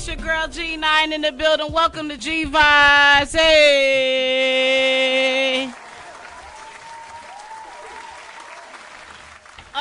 It's your girl G9 in the building. Welcome to G Vibes. Hey.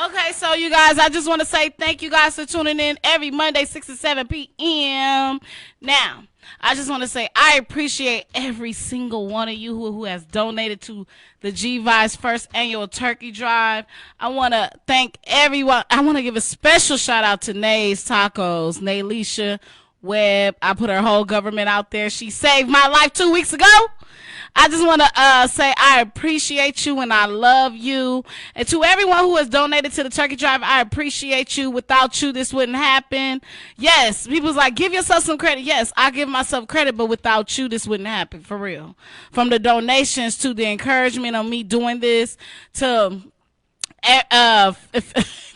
Okay, so you guys, I just want to say thank you guys for tuning in every Monday, 6 to 7 p.m. Now, I just want to say I appreciate every single one of you who has donated to the G Vibes first annual turkey drive. I want to thank everyone. I want to give a special shout out to Nay's Tacos, Naylisha Webb. I put her whole government out there. She saved my life 2 weeks ago. I just want to say I appreciate you and I love you. And to everyone who has donated to the turkey drive, I appreciate you. Without you, this wouldn't happen. Yes, people's like, give yourself some credit. Yes, I give myself credit, but without you, this wouldn't happen, for real. From the donations to the encouragement of me doing this to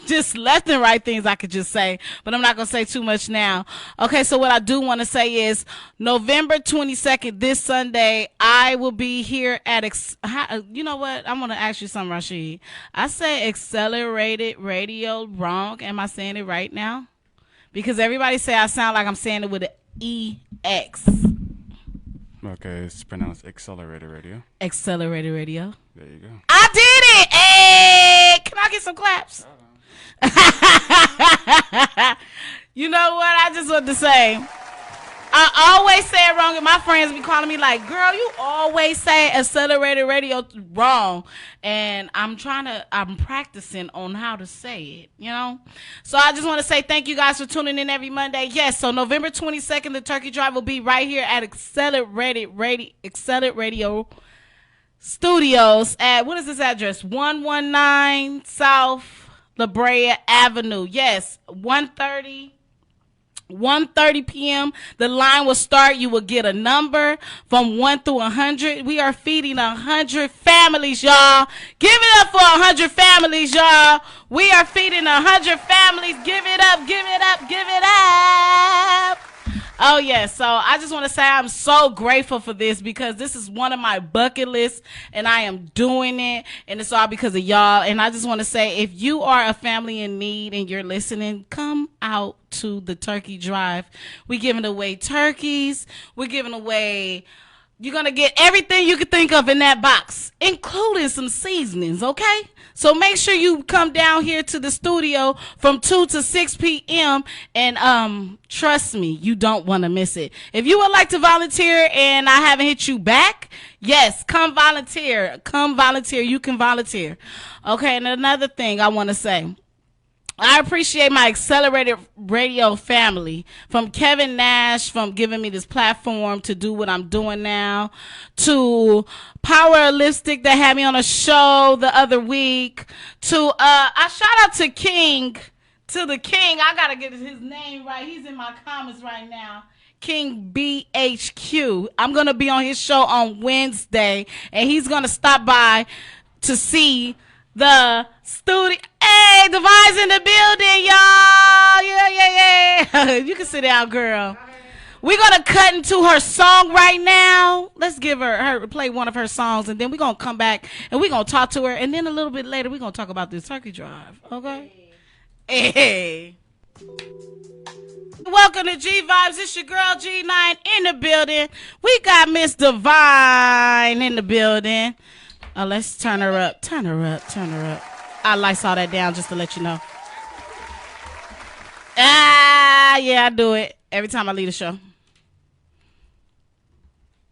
just left and right things I could just say, but I'm not going to say too much now. Okay, so what I do want to say is November 22nd, this Sunday, I will be here at, you know what? I'm going to ask you something, Rashid. I say Accelerated Radio wrong. Am I saying it right now? Because everybody say I sound like I'm saying it with an EX. Okay, it's pronounced Accelerated Radio. Accelerated Radio. There you go. I did it! Hey! Can I get some claps? You know what? I just want to say, I always say it wrong, and my friends be calling me like, girl, you always say Accelerated Radio wrong. And I'm practicing on how to say it, you know? So I just want to say thank you guys for tuning in every Monday. Yes, so November 22nd, the turkey drive will be right here at Accelerated Radio Studios at, what is this address? 119 South La Brea Avenue. Yes, 1:30 p.m. The line will start. You will get a number from 1 through 100. We are feeding 100 families, y'all. Give it up for 100 families, y'all. We are feeding 100 families. Give it up, give it up, give it up. Oh, yes. So I just want to say I'm so grateful for this because this is one of my bucket lists and I am doing it. And it's all because of y'all. And I just want to say if you are a family in need and you're listening, come out to the turkey drive. We're giving away turkeys. We're giving away... You're going to get everything you can think of in that box, including some seasonings, okay? So make sure you come down here to the studio from 2 to 6 p.m. and trust me, you don't want to miss it. If you would like to volunteer and I haven't hit you back, yes, come volunteer. Come volunteer. You can volunteer. Okay, and another thing I want to say. I appreciate my Accelerated Radio family, from Kevin Nash, from giving me this platform to do what I'm doing now, to Power Lipstick that had me on a show the other week, to I shout out to King, I gotta get his name right. He's in my comments right now. King BHQ. I'm gonna be on his show on Wednesday, and he's gonna stop by to see the studio. Hey, Devine's in the building, y'all. Yeah. You can sit down, girl. We're going to cut into her song right now. Let's give her play one of her songs, and then we're going to come back, and we're going to talk to her, and then a little bit later, we're going to talk about this turkey drive, okay? Hey. Welcome to G Vibes. It's your girl G9 in the building. We got Miss Devine in the building. Let's turn her up. I lights all that down just to let you know. Yeah, I do it every time I leave the show.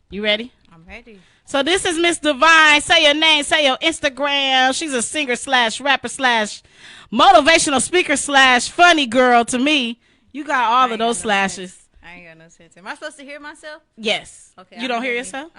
You ready? I'm ready. So this is Miss Devine. Say your name, say your Instagram. She's a singer / rapper / motivational speaker / funny girl to me. You got all of those slashes. I ain't got no sense. Am I supposed to hear myself? Yes. Okay. You don't hear yourself?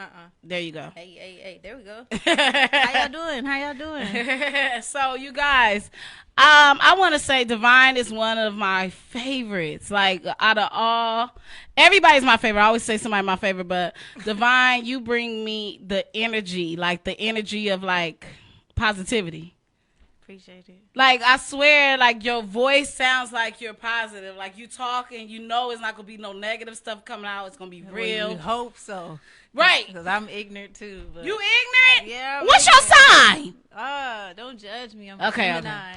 There you go. Hey. There we go. How y'all doing? So you guys, I want to say Devine is one of my favorites. Like out of all, everybody's my favorite. I always say somebody my favorite, but Devine, you bring me the energy, like the energy of like positivity. Appreciate it. Like I swear, like your voice sounds like you're positive. Like you talk and you know it's not gonna be no negative stuff coming out. It's gonna be real. We hope so. Right. Because I'm ignorant too. But you ignorant? Yeah. What's your sign? Don't judge me. I'm okay. Gemini.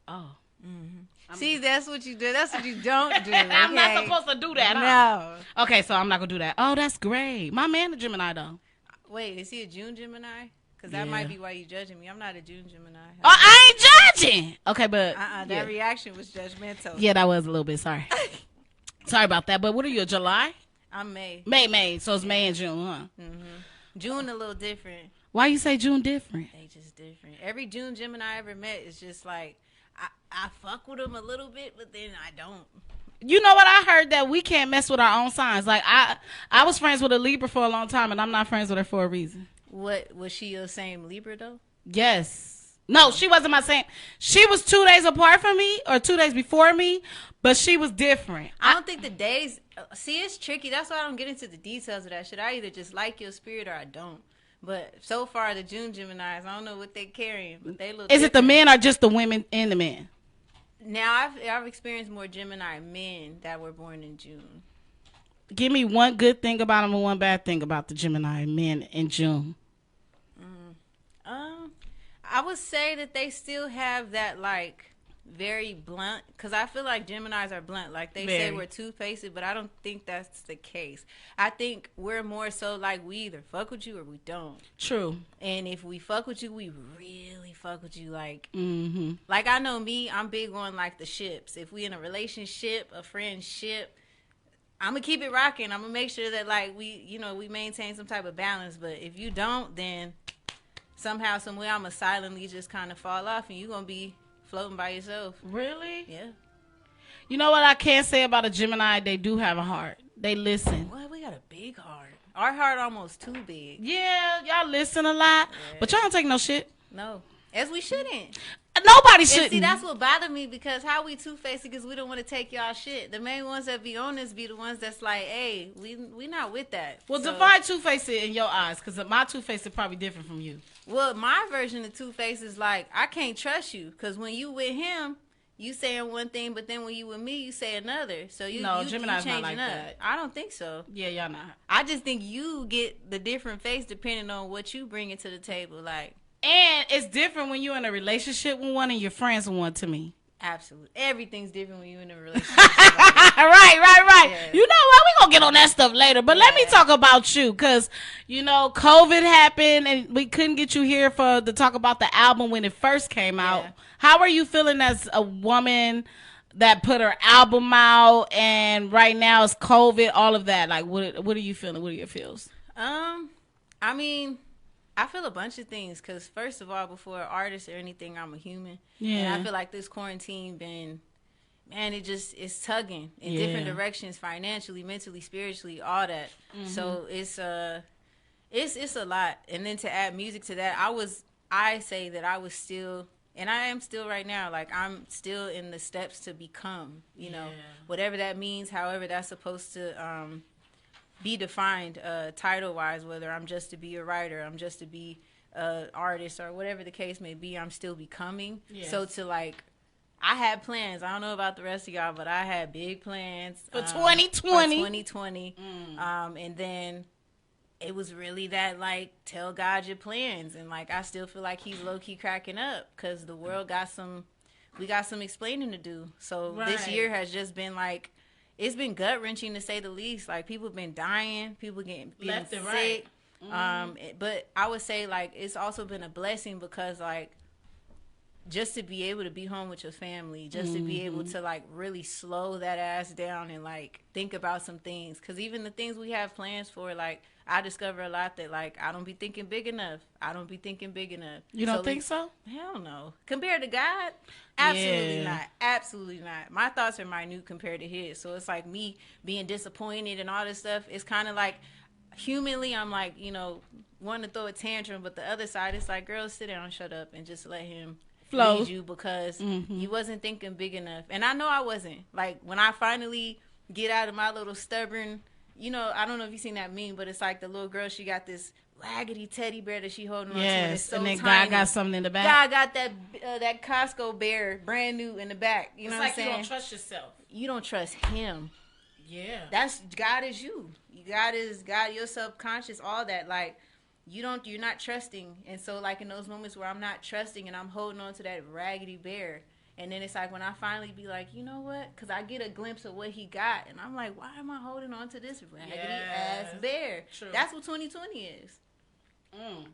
Oh. Mm-hmm. See, that's what you do. That's what you don't do. Okay? I'm not supposed to do that. Huh? No. Okay, so I'm not gonna do that. Oh, that's great. My man a Gemini though. Wait, is he a June Gemini? Because that Yeah. might be why you judging me. I'm not a June Gemini. Oh, I ain't judging. Okay, but That yeah. reaction was judgmental. Yeah, that was a little bit. Sorry. Sorry about that. But what are you? A July? I'm May. May. So it's May and June, huh? June a little different. Why you say June different? They just different. Every June Gemini I ever met is just like I fuck with them a little bit, but then I don't. You know what? I heard that we can't mess with our own signs. Like I was friends with a Libra for a long time, and I'm not friends with her for a reason. What was she your same Libra though? Yes. No, she wasn't my same. She was 2 days apart from me, or 2 days before me, but she was different. I don't think the days. See, it's tricky. That's why I don't get into the details of that shit. I either just like your spirit or I don't. But so far, the June Geminis, I don't know what they carrying, but they look. Is it the different. men or just the women and the men? Now I've experienced more Gemini men that were born in June. Give me one good thing about them and one bad thing about the Gemini men in June. I would say that they still have that like very blunt, because I feel like Geminis are blunt. Like they say we're two-faced, but I don't think that's the case. I think we're more so like we either fuck with you or we don't. True. And if we fuck with you, we really fuck with you. Like, Mm-hmm. like I know me, I'm big on like the ships. If we in a relationship, a friendship, I'm gonna keep it rocking. I'm gonna make sure that like we maintain some type of balance. But if you don't, then somehow, some way, I'm gonna silently just kind of fall off, and you're gonna be floating by yourself. Really? Yeah. You know what I can say about a Gemini? They do have a heart. They listen. Well, we got a big heart. Our heart almost too big. Yeah, y'all listen a lot, but y'all don't take no shit. No, as we shouldn't. Nobody And shouldn't. see, that's what bothered me, because how we two-faced, because we don't want to take y'all shit. The main ones that be on this be the ones that's like, hey, we not with that. Well, So- divide two-faced in your eyes, because my two-faced is probably different from you. Well, my version of two-faced is like, I can't trust you, because when you with him, you saying one thing, but then when you with me, you say another. So you No, you Gemini's not changing like up. that. I don't think so. Yeah, y'all not. I just think you get the different face depending on what you bring to the table. Like, And it's different when you're in a relationship with one and you're friends with one to me. absolutely. Everything's different when you're in a relationship. Right. Yeah. You know what? We're going to get on that stuff later. But let me talk about you, because, COVID happened and we couldn't get you here to talk about the album when it first came out. Yeah. How are you feeling as a woman that put her album out, and right now it's COVID, all of that? Like, what are you feeling? What are your feels? I mean, I feel a bunch of things, because first of all, before an artist or anything, I'm a human. Yeah. And I feel like this quarantine it's tugging in different directions, financially, mentally, spiritually, all that. Mm-hmm. So it's a lot. And then to add music to that, I say that I was still, and I am still right now, like I'm still in the steps to become, whatever that means, however that's supposed to be defined title wise, whether I'm just to be a writer, I'm just to be an artist, or whatever the case may be, I'm still becoming. Yes. So to like, I had plans. I don't know about the rest of y'all, but I had big plans For 2020. For 2020. And then it was really that, like, tell God your plans. And, like, I still feel like he's low-key cracking up, because the world we got some explaining to do. So this year has just been, like, it's been gut-wrenching, to say the least. Like, people have been dying. People getting Left and sick. right. But I would say, like, it's also been a blessing, because, like, just to be able to be home with your family, just to be able to, like, really slow that ass down and, like, think about some things. Because even the things we have plans for, like, I discover a lot that, like, I don't be thinking big enough. You don't think so? Hell no. Compared to God? Absolutely not. Absolutely not. My thoughts are minute compared to his. So it's like me being disappointed and all this stuff. It's kind of like, humanly, I'm like, wanting to throw a tantrum. But the other side, it's like, girl, sit down, shut up, and just let him Flow. lead you, because you wasn't thinking big enough. And I know I wasn't. Like, when I finally get out of my little stubborn, I don't know if you seen that meme, but it's like the little girl, she got this raggedy teddy bear that she holding on to, and it's so and then tiny. God got something in the back. God got that Costco bear brand new in the back. You know It's what I'm like saying? you don't trust yourself. You don't trust him. Yeah. That's God is you. God is God, your subconscious, all that. Like, you're not trusting. And so, like, in those moments where I'm not trusting and I'm holding on to that raggedy bear, And then it's like when I finally be like, you know what? Because I get a glimpse of what he got. And I'm like, why am I holding on to this raggedy ass bear? True. That's what 2020 is.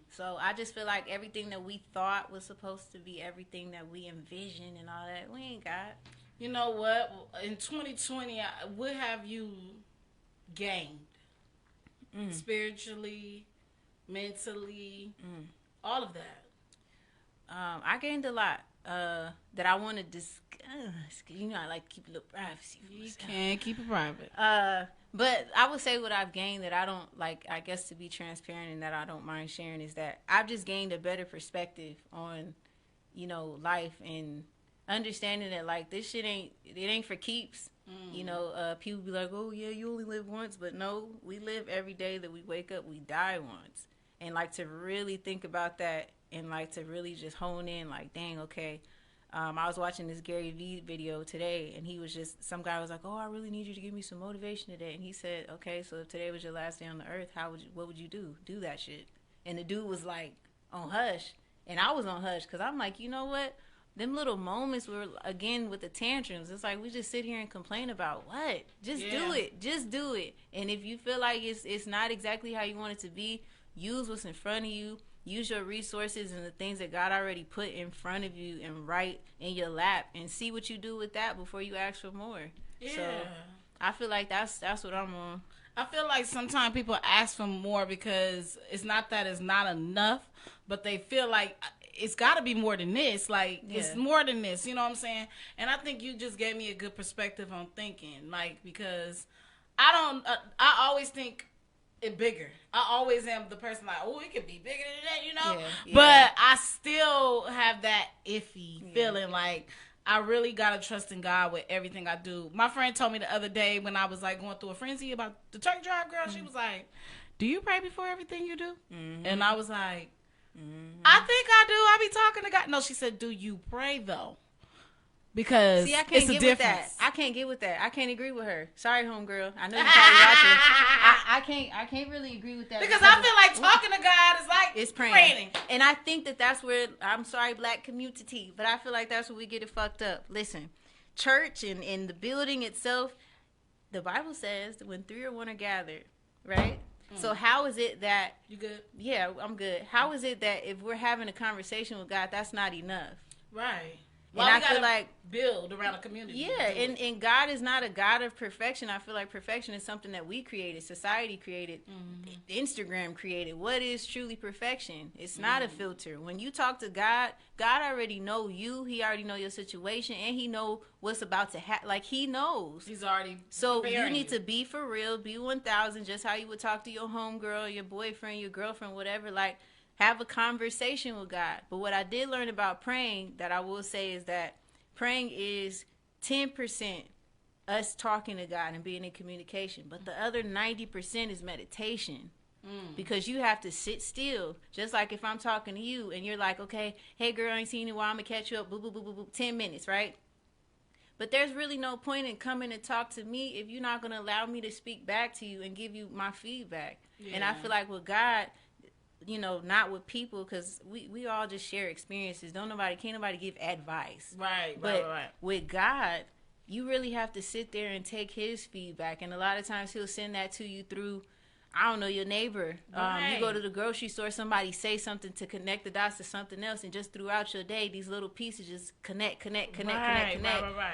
So I just feel like everything that we thought was supposed to be everything that we envisioned and all that, we ain't got. You know what? In 2020, what have you gained? Spiritually, mentally, all of that. I gained a lot that I want to discuss. You know, I like to keep a little privacy for You myself. can keep it private. But I would say what I've gained that I don't like, I guess to be transparent and that I don't mind sharing is that I've just gained a better perspective on, you know, life and understanding that like this shit ain't for keeps. You know, people be like, oh yeah, you only live once, but no, we live every day that we wake up, we die once. And like to really think about that and like to really just hone in like, dang, okay. I was watching this Gary Vee video today, and he was just, some guy was like, oh, I really need you to give me some motivation today. And he said, okay, so if today was your last day on the earth, what would you do? Do that shit. And the dude was like on hush, and I was on hush because I'm like, you know what? Them little moments were, again, with the tantrums. It's like we just sit here and complain about what? Just do it. Just do it. And if you feel like it's not exactly how you want it to be, use what's in front of you. Use your resources and the things that God already put in front of you and right in your lap and see what you do with that before you ask for more. Yeah. So I feel like that's what I'm on. I feel like sometimes people ask for more because it's not that it's not enough, but they feel like it's got to be more than this. Like, it's more than this. You know what I'm saying? And I think you just gave me a good perspective on thinking. Like, because I always think it bigger. I always am the person like, oh, it could be bigger than that, you know? Yeah. But I still have that iffy feeling like I really got to trust in God with everything I do. My friend told me the other day when I was like going through a frenzy about the turkey drive, girl, she was like, do you pray before everything you do? And I was like, I think I do. I be talking to God. No, she said, do you pray though? Because see, I can't it's a get difference. with that. I can't get with that. I can't agree with her. Sorry, homegirl. I know you're probably watching. I can't really agree with that. Because I feel like talking to God is like it's praying. And I think that's where, I'm sorry, black community, but I feel like that's where we get it fucked up. Listen, church and the building itself, the Bible says that when 3 or 1 are gathered, right? So how is it that... You good? Yeah, I'm good. How is it that if we're having a conversation with God, that's not enough? Right. Well, and I feel like build around a community. Yeah, and God is not a God of perfection. I feel like perfection is something that we created, society created, Instagram created. What is truly perfection? It's not a filter. When you talk to God, God already know you. He already know your situation, and He know what's about to happen. Like He knows. He's already so you need to be for real, be 1,000, just how you would talk to your homegirl, your boyfriend, your girlfriend, whatever. Like, have a conversation with God. But what I did learn about praying that I will say is that praying is 10% us talking to God and being in communication. But the other 90% is meditation. Because you have to sit still. Just like if I'm talking to you and you're like, okay, hey girl, I ain't seen you in a while, I'm going to catch you up, boop, boop, boop, boop, boop, 10 minutes, right? But there's really no point in coming and talk to me if you're not going to allow me to speak back to you and give you my feedback. Yeah. And I feel like with God... you know, not with people, because we all just share experiences. Can't nobody give advice. Right. With God, you really have to sit there and take His feedback. And a lot of times He'll send that to you through, I don't know, your neighbor. You go to the grocery store, somebody say something to connect the dots to something else, and just throughout your day, these little pieces just connect. Right.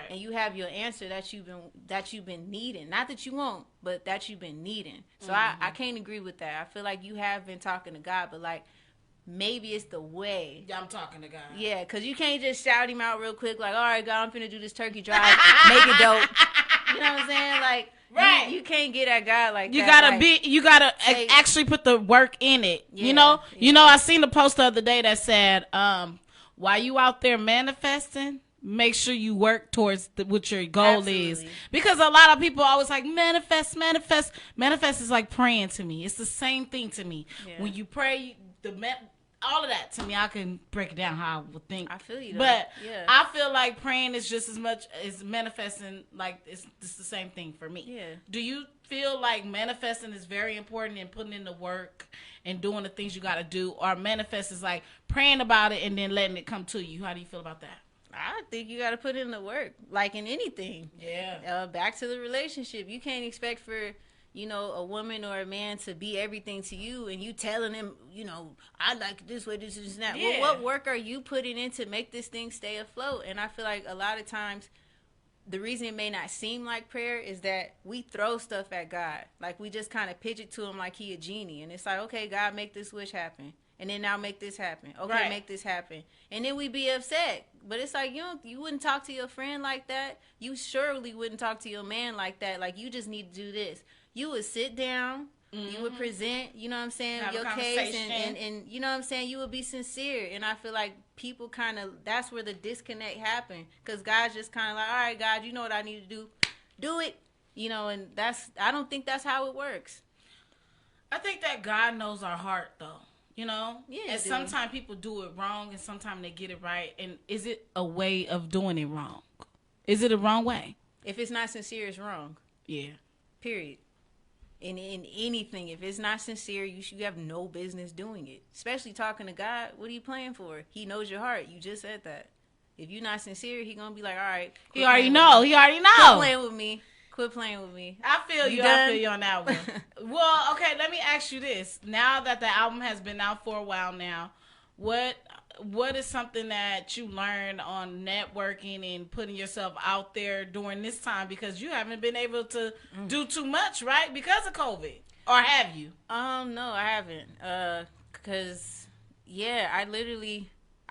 And you have your answer that you've been needing. Not that you won't, but that you've been needing. So I can't agree with that. I feel like you have been talking to God, but like maybe it's the way. Yeah, I'm talking to God. Yeah, because you can't just shout Him out real quick like, all right, God, I'm finna do this turkey drive. Make it dope. You know what I'm saying? Like, right. You can't get at God like that. You gotta actually put the work in it. Yeah, you know? Yeah. You know, I seen a post the other day that said, while you out there manifesting, make sure you work towards what your goal is. Because a lot of people always like, manifest. Manifest is like praying to me. It's the same thing to me. Yeah. When you pray, all of that to me, I can break it down how I would think. I feel you though. But I feel like praying is just as much as manifesting. Like it's the same thing for me. Yeah. Do you feel like manifesting is very important in putting in the work and doing the things you got to do, or manifest is like praying about it and then letting it come to you? How do you feel about that? I think you got to put in the work, like in anything. Yeah. Back to the relationship. You can't expect for, a woman or a man to be everything to you, and you telling them, I like it this way, this and that. Yeah. Well, what work are you putting in to make this thing stay afloat? And I feel like a lot of times, the reason it may not seem like prayer is that we throw stuff at God. Like, we just kind of pitch it to him like he a genie. And it's like, okay, God, make this wish happen. And then now make this happen. Okay, right. Make this happen. And then we be upset. But it's like, you wouldn't talk to your friend like that. You surely wouldn't talk to your man like that. Like, you just need to do this. You would sit down. Mm-hmm. You would present, you know what I'm saying, have your case. And you know what I'm saying, you would be sincere. And I feel like people kind of, that's where the disconnect happened. Because God's just kind of like, all right, God, you know what I need to do. Do it. And I don't think that's how it works. I think that God knows our heart, though. Yeah, and sometimes people do it wrong, and sometimes they get it right. And is it a way of doing it wrong? Is it a wrong way? If it's not sincere, it's wrong. Yeah. Period. In anything, if it's not sincere, you have no business doing it. Especially talking to God. What are you playing for? He knows your heart. You just said that. If you're not sincere, he gonna be like, all right. He already know. Quit playing with me. Quit playing with me. I feel you. I feel you on that one. Well, okay, let me ask you this. Now that the album has been out for a while now, what is something that you learned on networking and putting yourself out there during this time? Because you haven't been able to do too much, right? Because of COVID. Or have you? No, I haven't. Because,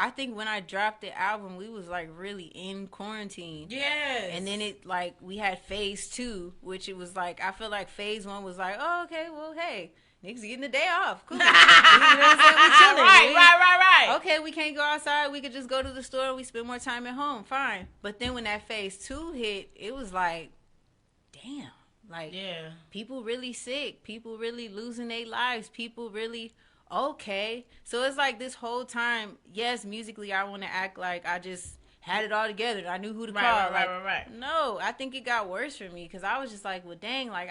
I think when I dropped the album, we was like really in quarantine. Yes. And then we had phase 2, which it was like, I feel like phase 1 was like, oh, okay, well, hey, niggas getting the day off. Cool. You know what I'm saying? We chilling. Right. Okay, we can't go outside. We could just go to the store. We spend more time at home. Fine. But then when that phase 2 hit, it was like, damn. Like, yeah. People really sick. People really losing their lives. People really... Okay, so it's like this whole time, yes, musically I want to act like I just had it all together. I knew who to call. Right. No, I think it got worse for me because I was just like, well, dang, like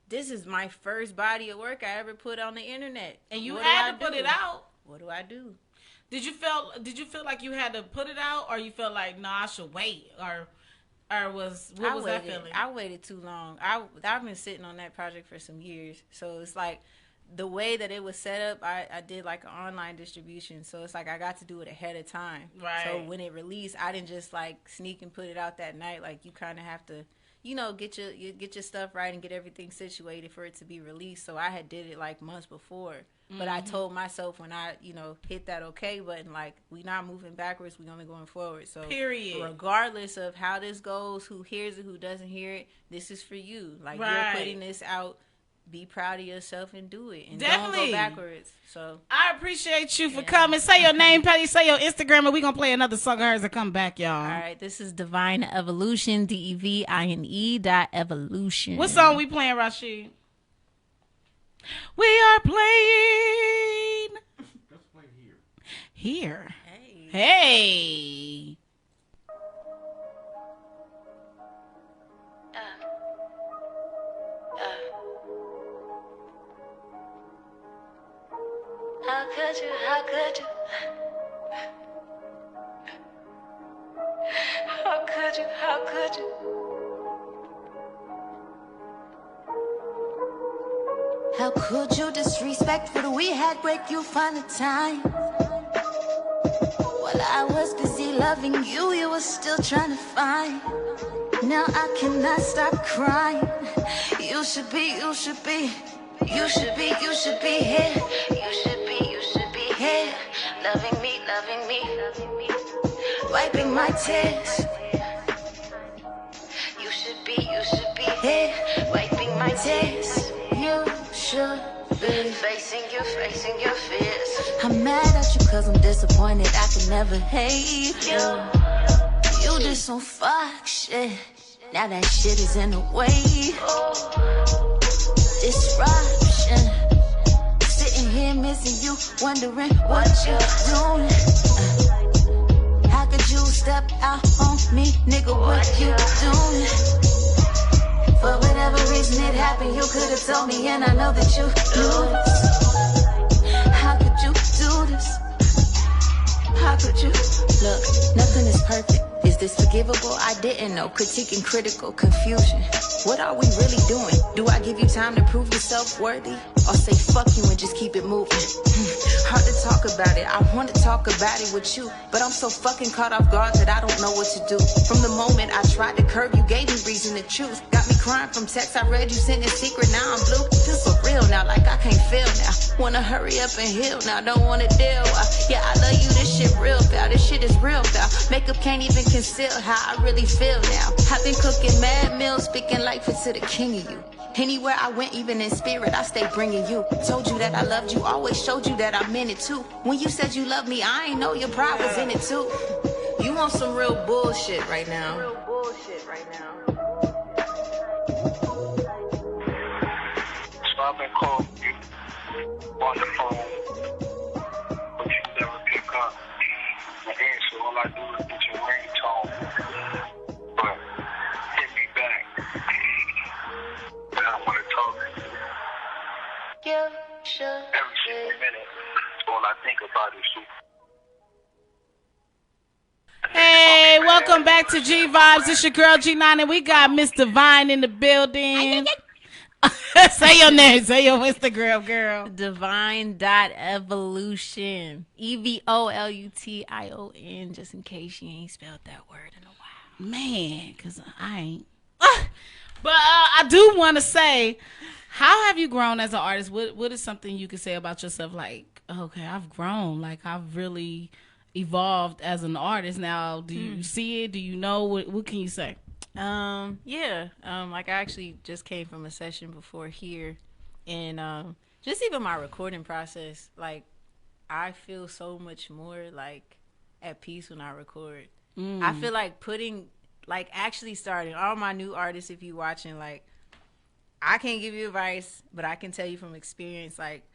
this is my first body of work I ever put on the internet. And you had to put it out. What do I do? Did you feel like you had to put it out, or you felt like, no, I should wait, or what was that feeling? I waited too long. I've been sitting on that project for some years, so it's like, the way that it was set up, I did like an online distribution. So it's like I got to do it ahead of time. Right. So when it released, I didn't just like sneak and put it out that night. Like you kind of have to, get your stuff right and get everything situated for it to be released. So I had did it like months before. Mm-hmm. But I told myself when I, hit that okay button, like we not moving backwards, we only going forward. So period. Regardless of how this goes, who hears it, who doesn't hear it, this is for you. Like right. You're putting this out. Be proud of yourself and do it. And definitely. Don't go backwards. So I appreciate you for coming. Say your name, Patty. Say your Instagram, and we're going to play another song of hers and come back, y'all. All right. This is Devine Evolution, DEVINE.evolution. What song we playing, Rashid? We are playing. Let's play Here. Hey. Hey. How could you? How could you? How could you? How could you? How could you disrespect what we had? Break you find the time. While I was busy loving you, you were still trying to find. Now I cannot stop crying. You should be here. You should be here. You should be here. Loving me. Wiping my tears. You should be here. Wiping my tears. You should be facing your fears. I'm mad at you cause I'm disappointed. I can never hate you. You did some fuck shit. Now that shit is in the way. Disruption. Sitting here missing you, wondering what you're doing. How could you step out on me, nigga? What you doing? For whatever reason it happened, you could have told me, and I know that you knew this. How could you do this? How could you? Look, nothing is perfect. Is this forgivable? I didn't know. Critiquing critical confusion. What are we really doing? Do I give you time to prove yourself worthy? Or say fuck you and just keep it moving? Hard to talk about it. I want to talk about it with you, but I'm so fucking caught off guard that I don't know what to do. From the moment I tried to curb, you gave me reason to choose. Got me crying from texts I read you sent in secret. Now I'm blue. Feel for real now, like I can't feel now. Wanna hurry up and heal now, don't wanna deal. Yeah, I love you, this shit real foul. This shit is real foul. Makeup can't even conceal how I really feel now. I've been cooking mad meals, speaking life into the king of you. Anywhere I went, even in spirit, I stay bringing you. Told you that I loved you, always showed you that I meant it too. When you said you loved me, I ain't know your pride was in it too. You want some real bullshit right now. So I've been calling you on the phone, but you never pick up the answer. All I do is get your ringtone, but hit me back. And I want to talk to you. You should. Every single minute, all I think about is you. Hey, welcome back to G Vibes. It's your girl G9, and we got Miss Devine in the building. Say your name. Say your Instagram, girl. Divine.evolution. EVOLUTION, just in case you ain't spelled that word in a while. Man, because I ain't. But I do want to say, how have you grown as an artist? What is something you could say about yourself? Like, okay, I've grown. Like, I've really evolved as an artist. Now, do you see it? Do you know? What can you say? Like I actually just came from a session before here, and just even my recording process, like I feel so much more like at peace when I record. I feel like actually starting all my new artists, if you watching, like I can't give you advice, but I can tell you from experience, like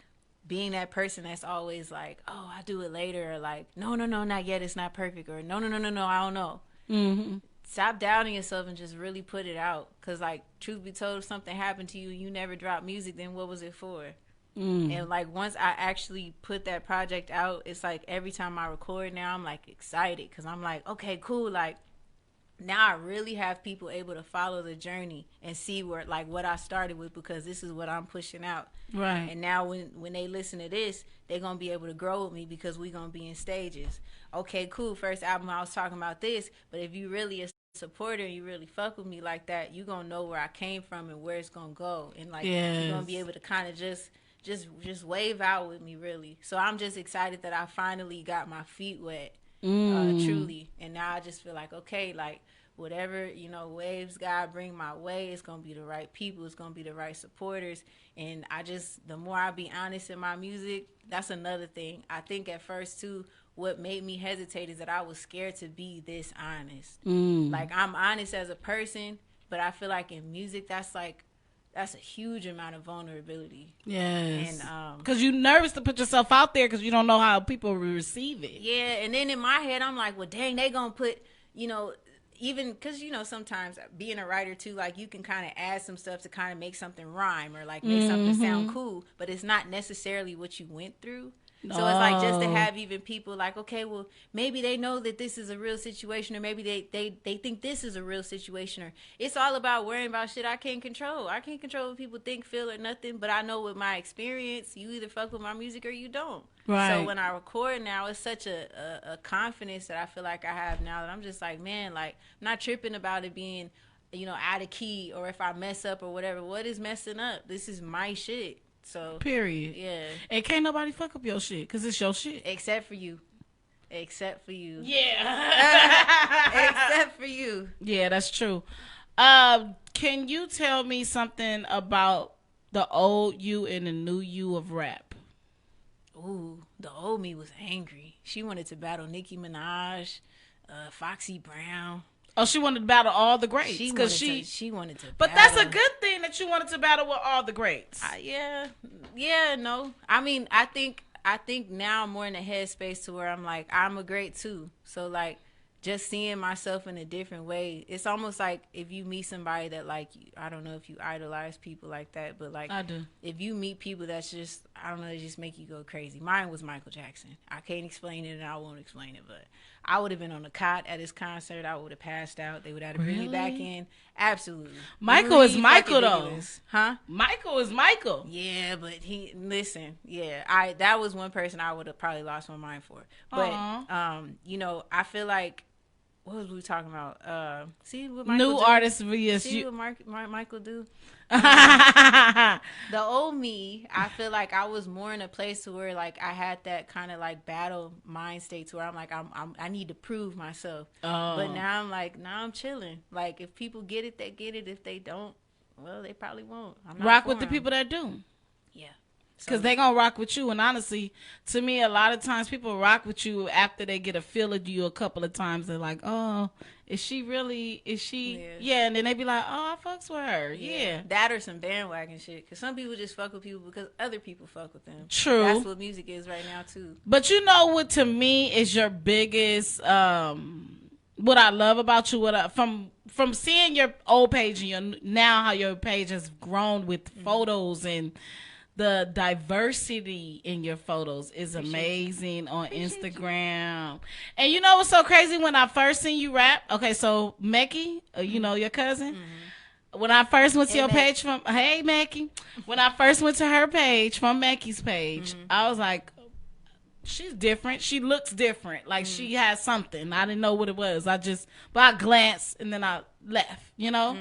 being that person that's always like, oh, I'll do it later, or like, no, not yet, it's not perfect, or no, I don't know. Mm-hmm. Stop doubting yourself and just really put it out. Because, like, truth be told, if something happened to you, you never dropped music, then what was it for? And, like, once I actually put that project out, it's like every time I record now, I'm, like, excited. Because I'm like, okay, cool. Like, now I really have people able to follow the journey and see where, like, what I started with, because this is what I'm pushing out. Right. And now when they listen to this, they're going to be able to grow with me because we're going to be in stages. Okay, cool. First album, I was talking about this, but if you really a supporter and you really fuck with me like that, you're going to know where I came from and where it's going to go. And, like, you're going to be able to kind of just wave out with me, really. So I'm just excited that I finally got my feet wet, truly. And now I just feel like, okay, like, whatever, waves God bring my way, it's going to be the right people, it's going to be the right supporters. And the more I be honest in my music, that's another thing. I think at first, too, what made me hesitate is that I was scared to be this honest. Like, I'm honest as a person, but I feel like in music, that's a huge amount of vulnerability. Yes. And because you're nervous to put yourself out there because you don't know how people will receive it. Yeah, and then in my head, I'm like, well, dang, they gonna put, even because, sometimes being a writer too, like you can kind of add some stuff to kind of make something rhyme or like make something sound cool, but it's not necessarily what you went through. So it's like just to have even people like, okay, well, maybe they know that this is a real situation, or maybe they think this is a real situation, or it's all about worrying about shit I can't control. I can't control what people think, feel, or nothing, but I know with my experience, you either fuck with my music or you don't. Right. So when I record now, it's such a confidence that I feel like I have now that I'm just like, man, like, I'm not tripping about it being, out of key, or if I mess up or whatever. What is messing up? This is my shit. So period. Yeah. And can't nobody fuck up your shit because it's your shit. Except for you. Yeah. Except for you. Yeah, that's true. Can you tell me something about the old you and the new you of rap? Ooh, the old me was angry. She wanted to battle Nicki Minaj, Foxy Brown. Oh, she wanted to battle all the greats. She wanted to. But battle. that's a good thing that you wanted to battle with all the greats. No. I mean, I think now I'm more in the headspace to where I'm like, I'm a great too. So like, just seeing myself in a different way. It's almost like if you meet somebody that, like, I don't know if you idolize people like that, but like I do. if you meet people that's just, I don't know, they just make you go crazy. Mine was Michael Jackson. I can't explain it and I won't explain it, but I would have been on a cot at his concert. I would have passed out. They would have to bring me back in. Absolutely. Michael is Michael though. Ridiculous. Huh? Michael is Michael. Yeah, but that was one person I would have probably lost my mind for. But you know, I feel like, what was we talking about? See what Michael New do? artists vs. See you. what Michael do? The old me, I feel like I was more in a place to where like I had that kind of like battle mind state to where I'm like I need to prove myself. But now I'm like, I'm chilling. Like if people get it, they get it. If they don't, well, they probably won't. I'm not Rock for with the 'em. people that do. Yeah. Because they going to rock with you. And honestly, to me, a lot of times people rock with you after they get a feel of you a couple of times. They're like, oh, is she? Yeah. And then they be like, oh, I fucks with her. Yeah. That or some bandwagon shit. Because some people just fuck with people because other people fuck with them. True. That's what music is right now, too. But you know what, to me, is your biggest, what I love about you, from seeing your old page and now how your page has grown with photos and the diversity in your photos is amazing on Instagram. And you know what's so crazy? When I first seen you rap, okay, so Mecky, you know your cousin. When I first went to your page from, hey Mecky, when I first went to her page from Mecky's page, I was like, she's different. She looks different. Like she has something. I didn't know what it was. But I glanced and then I left, you know?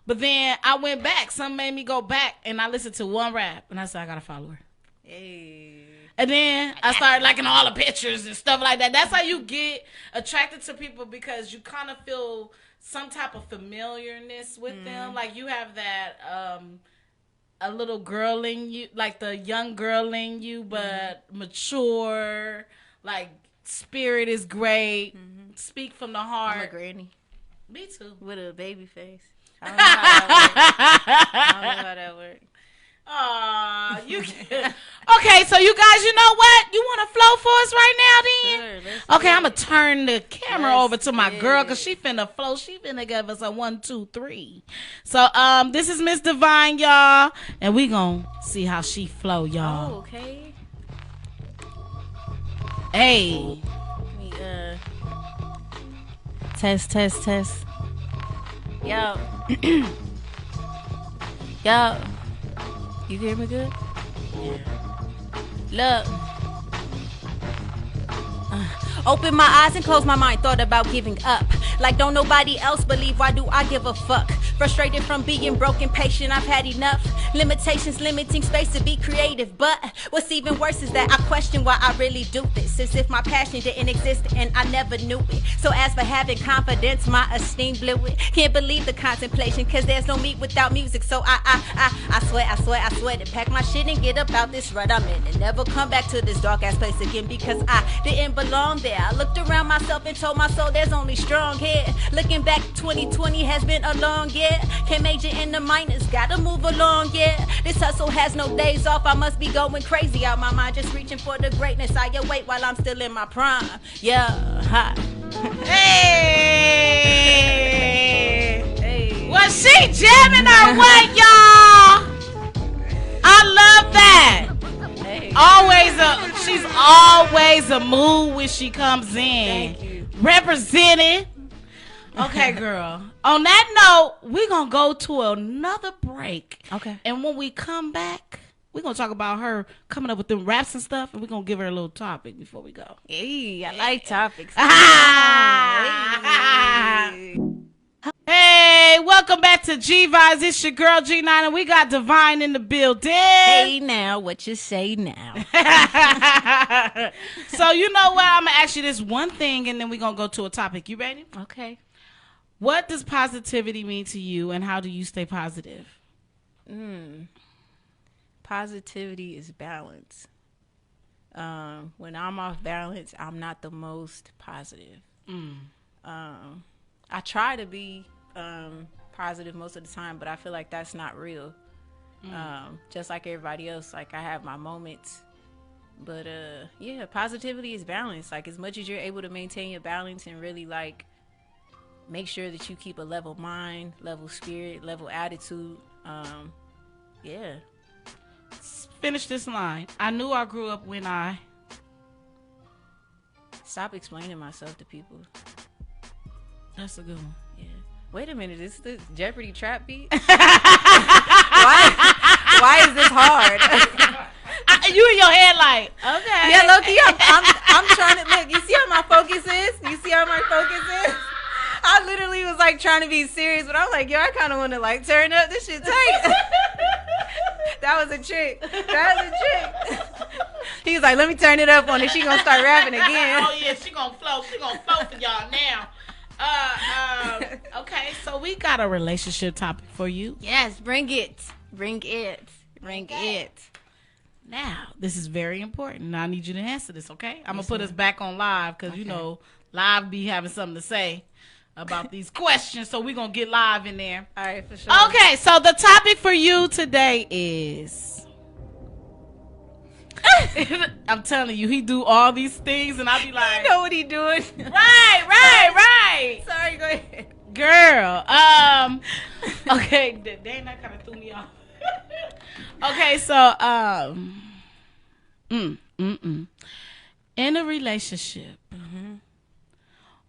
But then I went back. Something made me go back and I listened to one rap and I said, I gotta follow her. Hey. And then I started liking all the pictures and stuff like that. That's how you get attracted to people, because you kind of feel some type of familiarness with them. Like you have that, a little girl in you, like the young girl in you, but mature, like spirit is great, speak from the heart. I'm a granny. Me too. With a baby face. I don't know how that works. Aw, you can. Okay, so you guys, you know what? You want to flow for us right now then? Sure, Okay, I'm going to turn the camera over to my girl, because it. she finna flow. She finna give us a 1, 2, 3. So, this is Miss Devine, y'all, and we going to see how she flow, y'all. Oh, okay. Hey. Let me, test. Yo. Yo. You hear me good? Yeah. Look. Open my eyes and close my mind, thought about giving up. Like don't nobody else believe, why do I give a fuck? Frustrated from being broken, patient, I've had enough. Limitations limiting space to be creative. But what's even worse is that I question why I really do this, as if my passion didn't exist and I never knew it. So as for having confidence, my esteem blew it. Can't believe the contemplation, cause there's no me without music. So I swear to pack my shit and get up out this rut I'm in, and never come back to this dark ass place again, because I didn't belong there. I looked around myself and told my soul there's only strong here. Looking back, 2020 has been a long year. Can't major in the minors, gotta move along, yeah. This hustle has no days off, I must be going crazy out my mind, just reaching for the greatness. I await while I'm still in my prime, yeah. Ha. Hey. Was she jamming her way, y'all? I love that. She's always a mood when she comes in. Thank you. Representing. Okay, girl. On that note, we're going to go to another break. Okay. And when we come back, we're going to talk about her coming up with them raps and stuff, and we're going to give her a little topic before we go. Hey, I like topics. Hey, welcome back to G-Vibes. It's your girl G9, and we got Devine in the building. Hey now, what you say now? So you know what? I'm going to ask you this one thing, and then we're going to go to a topic. You ready? Okay. What does positivity mean to you, and how do you stay positive? Positivity is balance. When I'm off balance, I'm not the most positive. I try to be positive most of the time, but I feel like that's not real. Just like everybody else, like I have my moments. But yeah, positivity is balance. Like as much as you're able to maintain your balance and really like make sure that you keep a level mind, level spirit, level attitude. Yeah. Finish this line. I knew I grew up when I... Stop explaining myself to people. That's a good one. Yeah. Wait a minute. Is this the Jeopardy trap beat? Why is this hard? You in your head like, okay. Yeah, Loki, I'm trying to look. You see how my focus is? I literally was like trying to be serious, but I'm like, yo, I kind of want to like turn up. This shit tight. That was a trick. He was like, let me turn it up on her. She gonna start rapping again. Oh yeah, she gonna flow. She gonna flow for y'all now. Okay, so we got a relationship topic for you. Yes, bring it. Now, this is very important. Now, I need you to answer this, okay? I'm going to put us back on live because, you know, live be having something to say about these questions. So, we're going to get live in there. All right, for sure. Okay, so the topic for you today is... I'm telling you, he do all these things and I be like... You know what he doing. Right. Sorry, go ahead. Girl, okay, dang, that kind of threw me off. Okay, so, in a relationship,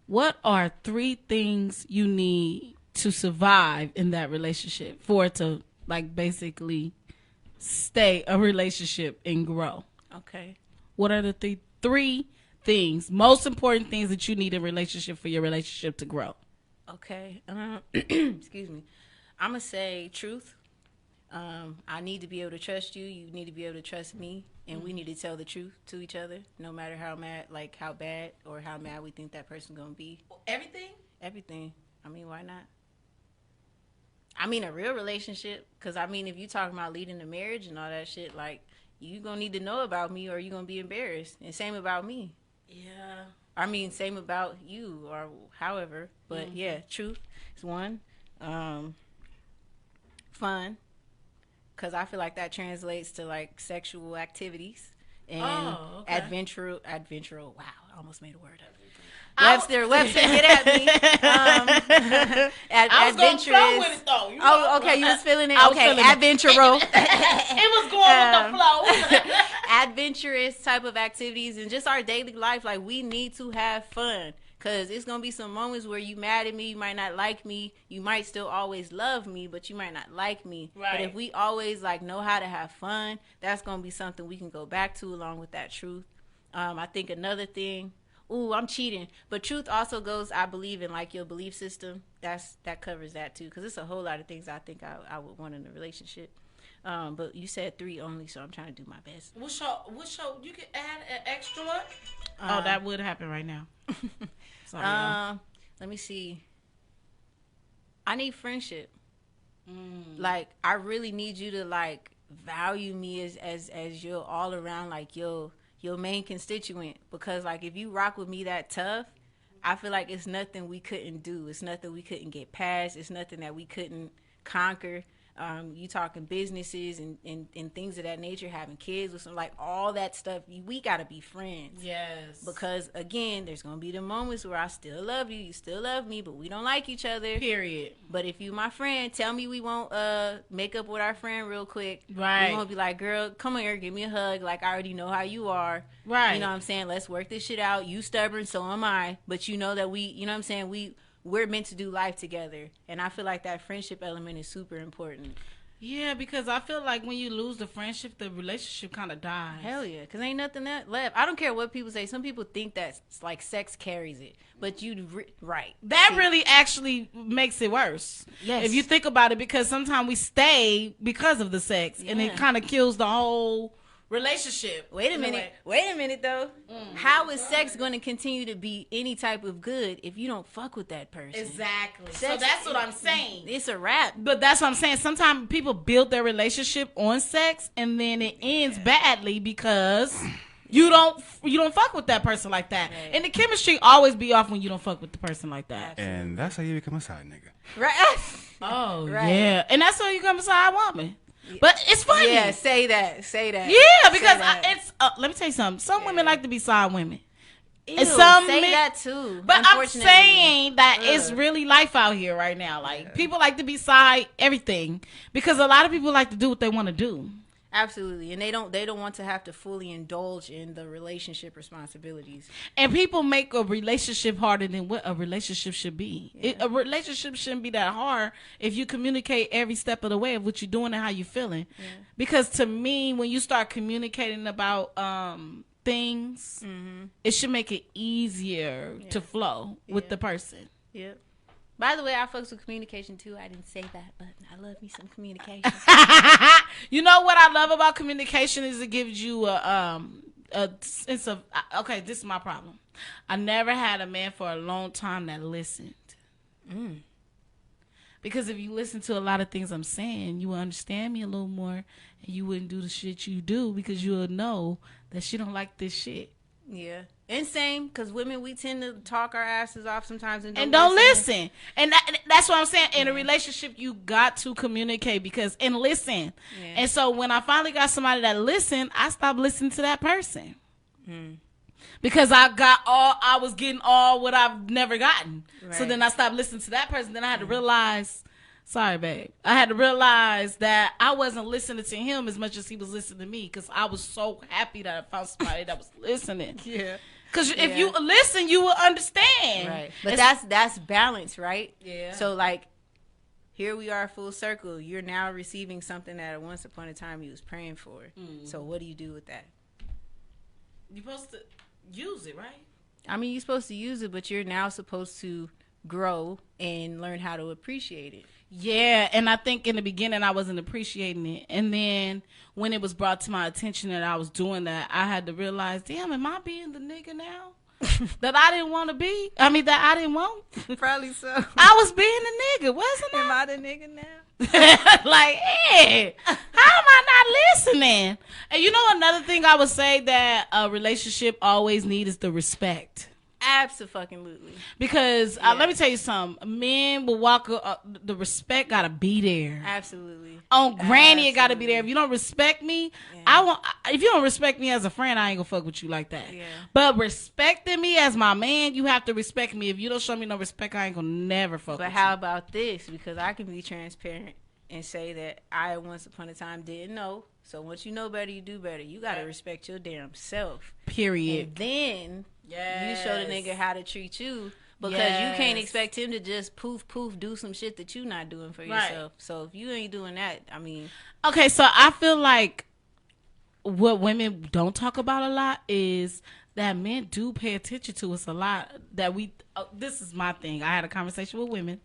what are 3 things you need to survive in that relationship for it to, like, basically stay a relationship and grow? Okay. What are the three things, most important things that you need in a relationship for your relationship to grow? Okay. Excuse me. I'm going to say truth. I need to be able to trust you. You need to be able to trust me. And we need to tell the truth to each other, no matter how mad, like how bad or how mad we think that person's going to be. Everything? Everything. I mean, why not? I mean, a real relationship. Because, I mean, if you talking about leading a marriage and all that shit, like, you going to need to know about me or you going to be embarrassed. And same about me. Yeah. I mean, same about you or however. But, yeah, truth is one. Fun. Because I feel like that translates to, like, sexual activities. And adventure. Wow, I almost made a word up. Webster, get at me. I was going to flow with it, though. Okay, you was feeling it? Adventurous. It was going with the flow. Adventurous type of activities and just our daily life. Like, we need to have fun. Because it's going to be some moments where you mad at me, you might not like me, you might still always love me, but you might not like me. Right. But if we always, like, know how to have fun, that's going to be something we can go back to along with that truth. I think another thing, I'm cheating. But truth also goes, I believe, in, like, your belief system. That covers that, too. Because it's a whole lot of things I think I would want in a relationship. But you said 3 only, so I'm trying to do my best. What's your, you could add an extra one? That would happen right now. Sorry, let me see. I need friendship. Like, I really need you to, like, value me as your all around, like, your main constituent. Because, like, if you rock with me that tough, I feel like it's nothing we couldn't do. It's nothing we couldn't get past. It's nothing that we couldn't conquer. You talking businesses and things of that nature, having kids with some, like, all that stuff. We gotta be friends. Yes. Because again, there's gonna be the moments where I still love you, you still love me, but we don't like each other. Period. But if you my friend, tell me we won't make up with our friend real quick. Right. We won't be like, girl, come here, give me a hug. Like, I already know how you are. Right. You know what I'm saying? Let's work this shit out. You stubborn, so am I. But you know that you know what I'm saying? We're meant to do life together. And I feel like that friendship element is super important. Yeah, because I feel like when you lose the friendship, the relationship kind of dies. Hell yeah, because ain't nothing left. I don't care what people say. Some people think that, like, sex carries it. But right. That really actually makes it worse. Yes. If you think about it, because sometimes we stay because of the sex. And it kind of kills the whole relationship. Wait a minute though. How is sex going to continue to be any type of good if you don't fuck with that person? Exactly. Sex, so that's what I'm saying. It's a wrap. But that's what I'm saying. Sometimes people build their relationship on sex and then it ends badly because you don't fuck with that person like that. Right. And the chemistry always be off when you don't fuck with the person like that. And that's how you become a side nigga. Right. Oh, right. Yeah. And that's how you become a side woman. But it's funny. Yeah, say that. Yeah, because it's let me tell you something. Some women like to be side women. Ew, And some say men- that too. But I'm unfortunately. saying that Ugh. it's really life out here right now. Like people like to be side everything because a lot of people like to do what they want to do. Absolutely, and they don't want to have to fully indulge in the relationship responsibilities. And people make a relationship harder than what a relationship should be. A relationship shouldn't be that hard if you communicate every step of the way of what you're doing and how you're feeling. Yeah. Because to me, when you start communicating about things, it should make it easier to flow with the person. Yep. By the way, I fucks with communication too. I didn't say that, but I love me some communication. You know what I love about communication is it gives you a sense of, okay, this is my problem. I never had a man for a long time that listened. Because if you listen to a lot of things I'm saying, you will understand me a little more and you wouldn't do the shit you do because you will know that she don't like this shit. Yeah. And same, because women, we tend to talk our asses off sometimes and don't listen. And that's what I'm saying. In a relationship, you got to communicate and listen. Yeah. And so when I finally got somebody that listened, I stopped listening to that person. Because I was getting all what I've never gotten. Right. So then I stopped listening to that person. Then I had to realize, sorry, babe. I had to realize that I wasn't listening to him as much as he was listening to me because I was so happy that I found somebody that was listening. Yeah. Because if you listen, you will understand. Right. But that's balance, right? Yeah. So, like, here we are full circle. You're now receiving something that once upon a time you was praying for. So what do you do with that? You're supposed to use it, right? I mean, you're supposed to use it, but you're now supposed to grow and learn how to appreciate it. Yeah, and I think in the beginning I wasn't appreciating it. And then when it was brought to my attention that I was doing that, I had to realize, damn, am I being the nigga now? That I didn't want to be? I mean, that I didn't want? Probably so. I was being the nigga, wasn't I? Am I the nigga now? Like, hey, how am I not listening? And you know another thing I would say that a relationship always needs is the respect. Absolutely. Because let me tell you something. Men will walk. The respect gotta be there. Absolutely. On granny, it gotta be there. If you don't respect me, I won't. If you don't respect me as a friend, I ain't gonna fuck with you like that. Yeah. But respecting me as my man, you have to respect me. If you don't show me no respect, I ain't gonna never fuck with you. But how about this? Because I can be transparent and say that I once upon a time didn't know. So once you know better, you do better. You gotta respect your damn self. Period. And then you show the nigga how to treat you because you can't expect him to just poof do some shit that you not doing for yourself. So if you ain't doing that, I mean. Okay, so I feel like what women don't talk about a lot is that men do pay attention to us a lot. That this is my thing. I had a conversation with women.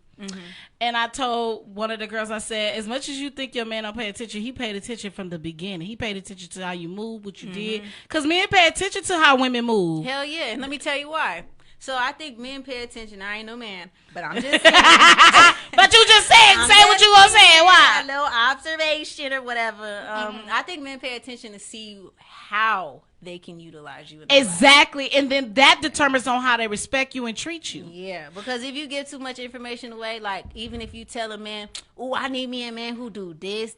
And I told one of the girls, I said, as much as you think your man don't pay attention, he paid attention from the beginning. He paid attention to how you move, what you did. Because men pay attention to how women move. Hell yeah. And let me tell you why. So I think men pay attention. I ain't no man, but I'm just saying. But you just said, say what you gonna say. Why? A little observation or whatever. I think men pay attention to see how they can utilize you. Exactly. And then that determines on how they respect you and treat you. Yeah. Because if you give too much information away, like even if you tell a man, oh, I need me a man who do this,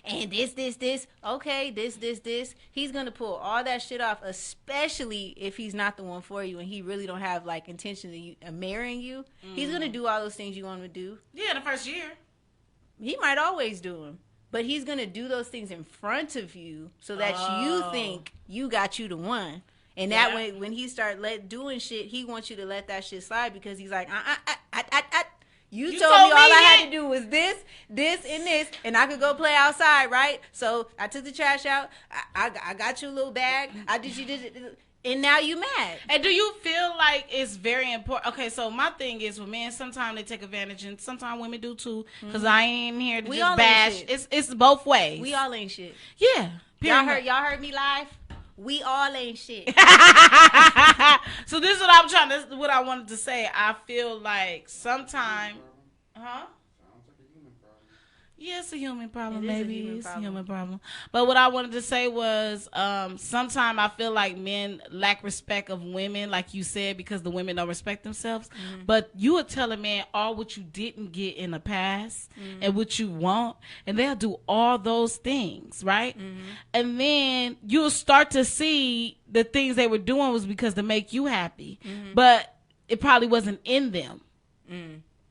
and this. Okay, this. He's going to pull all that shit off, especially if he's not the one for you and he really don't have like intention of marrying you. He's going to do all those things you want him to do. Yeah, the first year. He might always do them. But he's going to do those things in front of you so that you think you got you the one. And that way, when he start doing shit, he wants you to let that shit slide because he's like, you told me all I had to do was this, and this, and I could go play outside, right? So I took the trash out. I got you a little bag. I did you did it. And now you mad. And do you feel like it's very important? Okay, so my thing is with men, sometimes they take advantage, and sometimes women do too. Because I ain't here to just bash. It's both ways. We all ain't shit. Yeah. Y'all heard me live? We all ain't shit. So this is what this is what I wanted to say. I feel like sometimes, Yeah, it's a human problem. It is a Maybe human it's problem. a human problem. But what I wanted to say was, sometimes I feel like men lack respect of women, like you said, because the women don't respect themselves. Mm-hmm. But you would tell a man all what you didn't get in the past and what you want, and they'll do all those things, right? And then you'll start to see the things they were doing was because to make you happy, but it probably wasn't in them.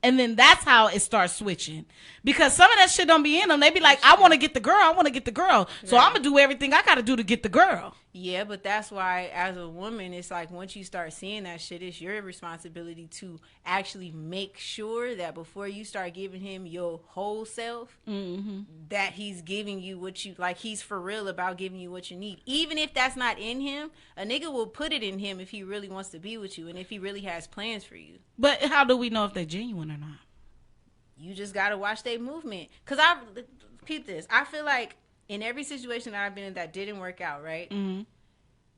And then that's how it starts switching. Because some of that shit don't be in them. They be like, I want to get the girl. I want to get the girl. So I'm going to do everything I got to do to get the girl. Yeah, but that's why as a woman, it's like once you start seeing that shit, it's your responsibility to actually make sure that before you start giving him your whole self, that he's giving you what you, like he's for real about giving you what you need. Even if that's not in him, a nigga will put it in him if he really wants to be with you and if he really has plans for you. But how do we know if they're genuine or not? You just got to watch their movement. Because I, peep this, I feel like in every situation that I've been in that didn't work out, right?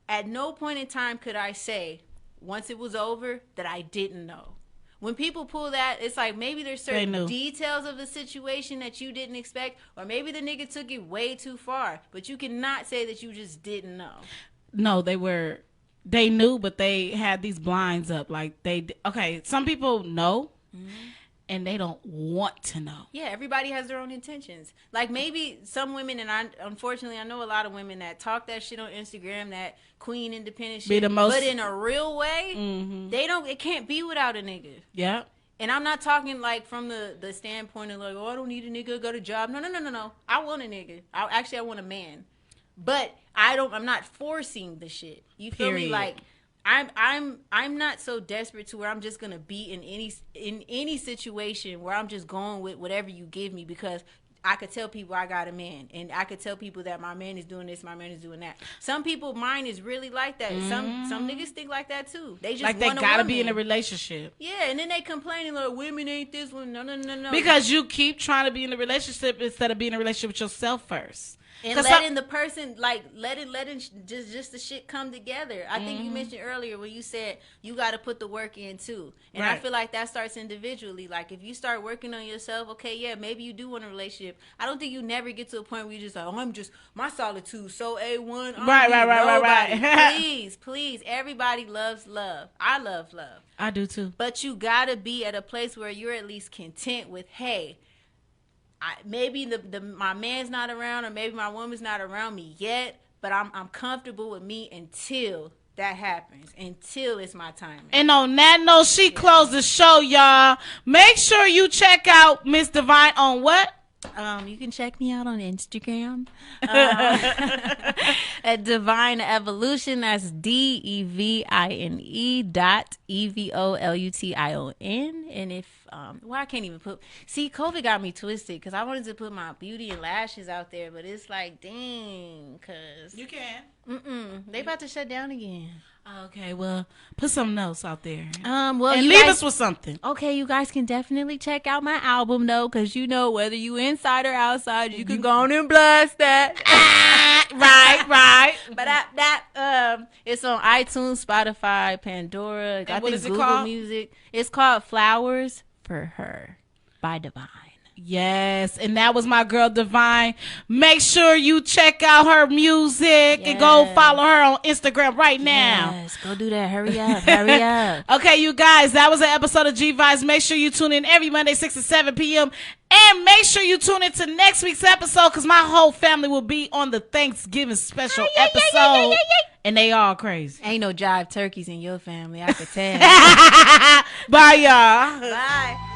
At no point in time could I say, once it was over, that I didn't know. When people pull that, it's like maybe there's certain details of the situation that you didn't expect, or maybe the nigga took it way too far. But you cannot say that you just didn't know. No, they knew, but they had these blinds up. Like some people know. And they don't want to know. Yeah, everybody has their own intentions. Like maybe some women, and unfortunately I know a lot of women that talk that shit on Instagram, that queen independent shit, but in a real way, it can't be without a nigga. Yeah. And I'm not talking like from the standpoint of like, oh, I don't need a nigga, got a job. No. I want a nigga. I want a man. But I'm not forcing the shit. You feel me? Like I'm not so desperate to where I'm just gonna be in any situation where I'm just going with whatever you give me, because I could tell people I got a man, and I could tell people that my man is doing this, my man is doing that. Some people mind is really like that. Some niggas think like that too. They just like they gotta be in a relationship. Yeah, and then they complaining like women ain't this one. No. Because you keep trying to be in a relationship instead of being in a relationship with yourself first. And letting the person, like, letting just the shit come together. I think you mentioned earlier when you said you got to put the work in, too. And I feel like that starts individually. Like, if you start working on yourself, okay, yeah, maybe you do want a relationship. I don't think you never get to a point where you're just like, oh, I'm just, my solitude so A1. Right. Please. Everybody loves love. I love love. I do, too. But you got to be at a place where you're at least content with, hey, maybe my man's not around, or maybe my woman's not around me yet, but I'm comfortable with me until that happens, until it's my time. And on that note, she closed the show, y'all. Make sure you check out Miss Devine on what? You can check me out on Instagram at Devine Evolution. That's DEVINE.EVOLUTION. And if I can't even put. See, COVID got me twisted because I wanted to put my beauty and lashes out there, but it's like, dang, cause you can. They about to shut down again. Okay, well, put something else out there. And leave us with something. Okay, you guys can definitely check out my album though, because you know whether you inside or outside, you can go on and blast that. right. But that it's on iTunes, Spotify, Pandora. And I what think is it Google called? Music. It's called Flowers for Her by Devine. Yes, and that was my girl Devine. Make sure you check out her music and go follow her on Instagram right now. Yes, go do that. Hurry up. Okay, you guys, that was an episode of G-Vibes. Make sure you tune in every Monday, 6 to 7 p.m. And make sure you tune into next week's episode, because my whole family will be on the Thanksgiving special episode. And they all crazy. Ain't no jive turkeys in your family, I could tell. Bye, y'all. Bye.